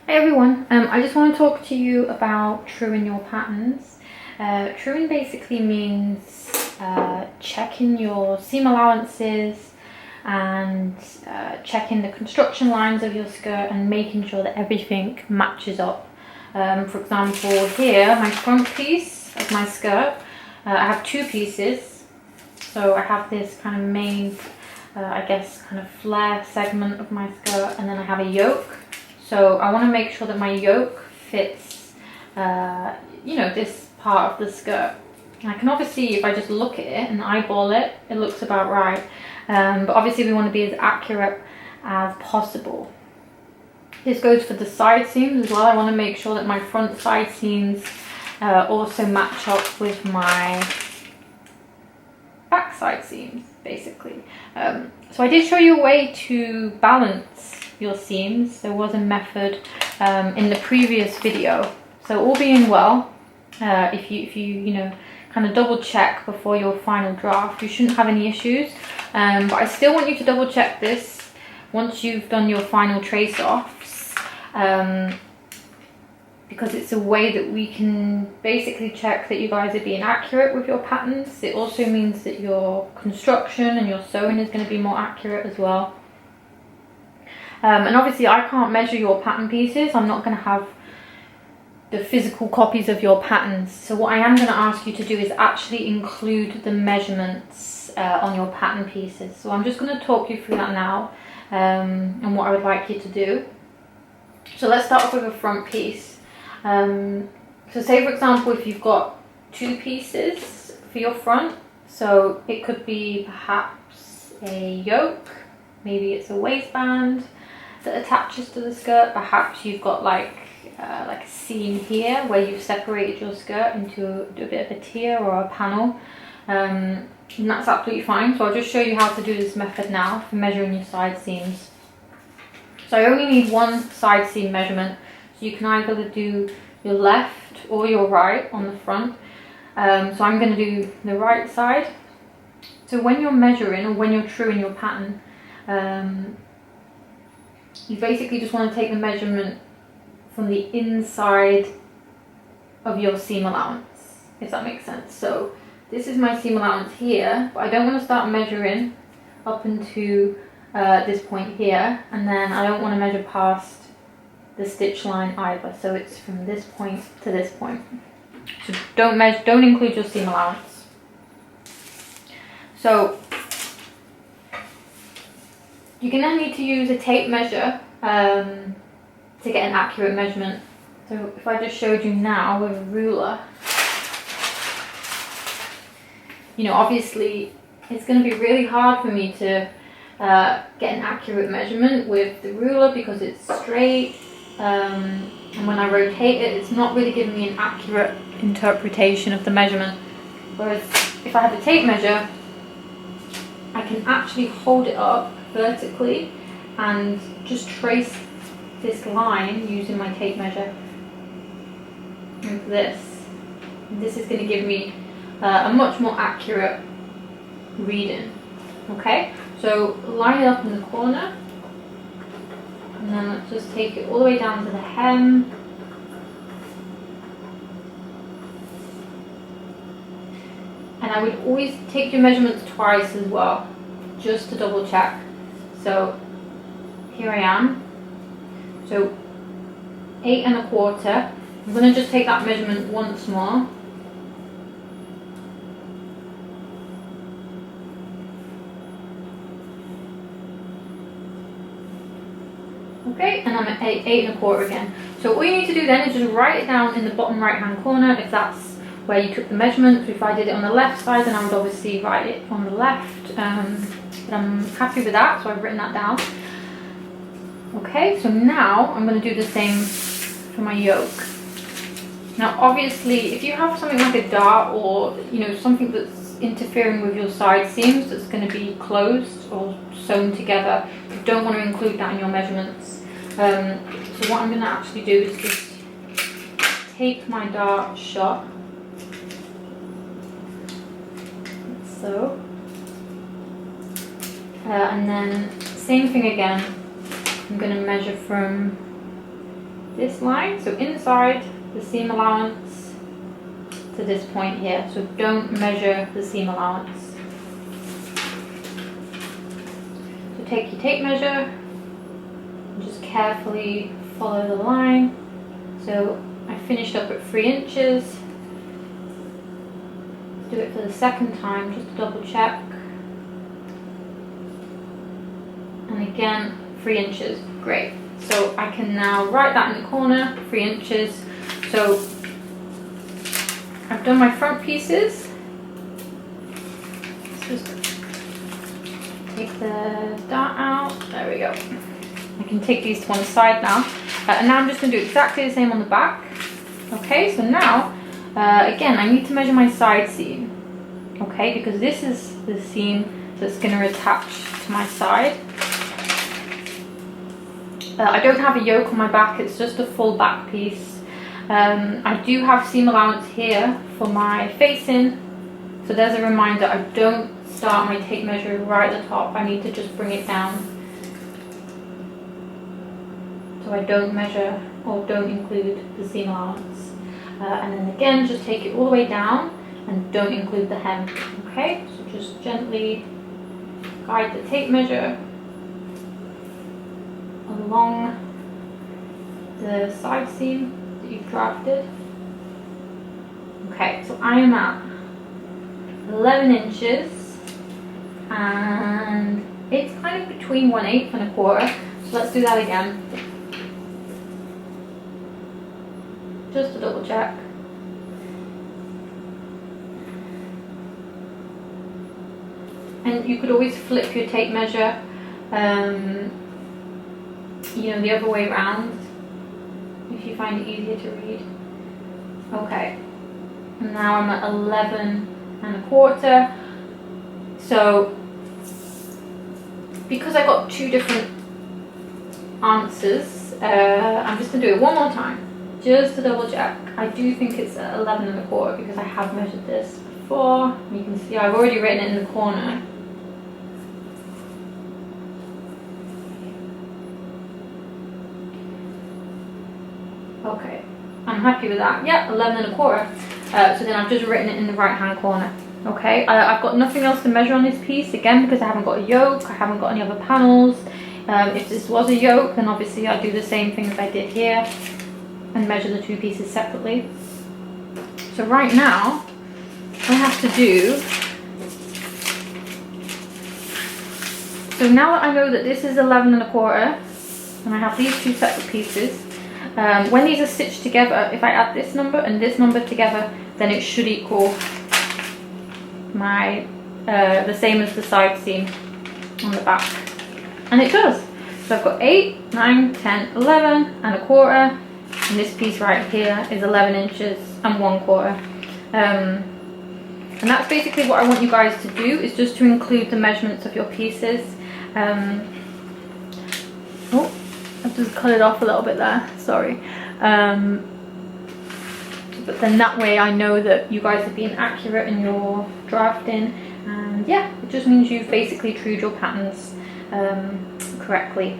Hey everyone, I just want to talk to you about truing your patterns. Truing basically means checking your seam allowances and checking the construction lines of your skirt and making sure that everything matches up. For example, here, my front piece of my skirt, I have two pieces. So I have this kind of main, kind of flare segment of my skirt, and then I have a yoke. So I want to make sure that my yoke fits, this part of the skirt. And I can obviously, if I just look at it and eyeball it, it looks about right. But obviously we want to be as accurate as possible. This goes for the side seams as well. I want to make sure that my front side seams also match up with my back side seams, basically. So I did show you a way to balance your seams. There was a method in the previous video. So all being well, if you kind of double check before your final draft, you shouldn't have any issues. But I still want you to double check this once you've done your final trace offs, because it's a way that we can basically check that you guys are being accurate with your patterns. It also means that your construction and your sewing is going to be more accurate as well. And obviously I can't measure your pattern pieces. I'm not going to have the physical copies of your patterns. So what I am going to ask you to do is actually include the measurements on your pattern pieces. So I'm just going to talk you through that now, and what I would like you to do. So let's start off with a front piece. So say for example, if you've got two pieces for your front, so it could be perhaps a yoke, maybe it's a waistband that attaches to the skirt, perhaps you've got like a seam here where you've separated your skirt into a bit of a tier or a panel, and that's absolutely fine. So I'll just show you how to do this method now for measuring your side seams. So I only need one side seam measurement, so you can either do your left or your right on the front. So I'm going to do the right side. So when you're measuring or when you're truing your pattern, you basically just want to take the measurement from the inside of your seam allowance, if that makes sense. So this is my seam allowance here, but I don't want to start measuring up into this point here, and then I don't want to measure past the stitch line either. So it's from this point to this point. So don't include your seam allowance. So you're going to need to use a tape measure to get an accurate measurement. So if I just showed you now with a ruler, obviously it's going to be really hard for me to get an accurate measurement with the ruler because it's straight, and when I rotate it, it's not really giving me an accurate interpretation of the measurement. Whereas if I have a tape measure, I can actually hold it up vertically and just trace this line using my tape measure. And this is going to give me a much more accurate reading. Okay, so line it up in the corner, and then let's just take it all the way down to the hem. And I would always take your measurements twice as well, just to double check. So here I am. So 8 1/4. I'm going to just take that measurement once more. Okay, and I'm at 8 1/4 again. So all you need to do then is just write it down in the bottom right hand corner if that's where you took the measurement. If I did it on the left side, then I would obviously write it on the left. But I'm happy with that, so I've written that down. Okay, so now I'm going to do the same for my yoke. Now obviously if you have something like a dart or something that's interfering with your side seams that's going to be closed or sewn together, you don't want to include that in your measurements. So what I'm going to actually do is just take my dart shut, so, and then same thing again. I'm going to measure from this line, so inside the seam allowance to this point here. So don't measure the seam allowance. So take your tape measure and just carefully follow the line. So I finished up at 3 inches. Let's do it for the second time just to double check. And again, 3 inches, great. So I can now write that in the corner, 3 inches. So I've done my front pieces. Let's just take the dart out, there we go. I can take these to one side now. And now I'm just going to do exactly the same on the back. Okay, so now, again, I need to measure my side seam. Okay, because this is the seam that's going to attach to my side. I don't have a yoke on my back, it's just a full back piece. I do have seam allowance here for my facing. So there's a reminder, I don't start my tape measure right at the top. I need to just bring it down. So I don't measure or don't include the seam allowance. And then again, just take it all the way down and don't include the hem. Okay, so just gently guide the tape measure along the side seam that you've drafted. Okay, so I am at 11 inches and it's kind of between 1/8 and 1/4. So let's do that again. Just to double check. And you could always flip your tape measure, you know, the other way around if you find it easier to read. Okay, and now I'm at 11 1/4. So because I got 2 different answers, I'm just gonna do it one more time just to double check. I do think it's at 11 1/4 because I have measured this before. You can see I've already written it in the corner. Okay, I'm happy with that. Yeah, 11 1/4. So then I've just written it in the right hand corner. Okay, I've got nothing else to measure on this piece, again, because I haven't got a yoke, I haven't got any other panels. If this was a yoke, then obviously I'd do the same thing as I did here and measure the 2 pieces separately. So right now, I have to do, so now that I know that this is 11 1/4, and I have these 2 separate pieces, when these are stitched together, if I add this number and this number together, then it should equal my the same as the side seam on the back, and it does. So I've got 8, 9, 10, 11 1/4, and this piece right here is 11 inches and 1/4. And that's basically what I want you guys to do, is just to include the measurements of your pieces. Oh, I've just cut it off a little bit there, sorry. But then that way I know that you guys are being accurate in your drafting, and yeah, it just means you've basically trued your patterns correctly.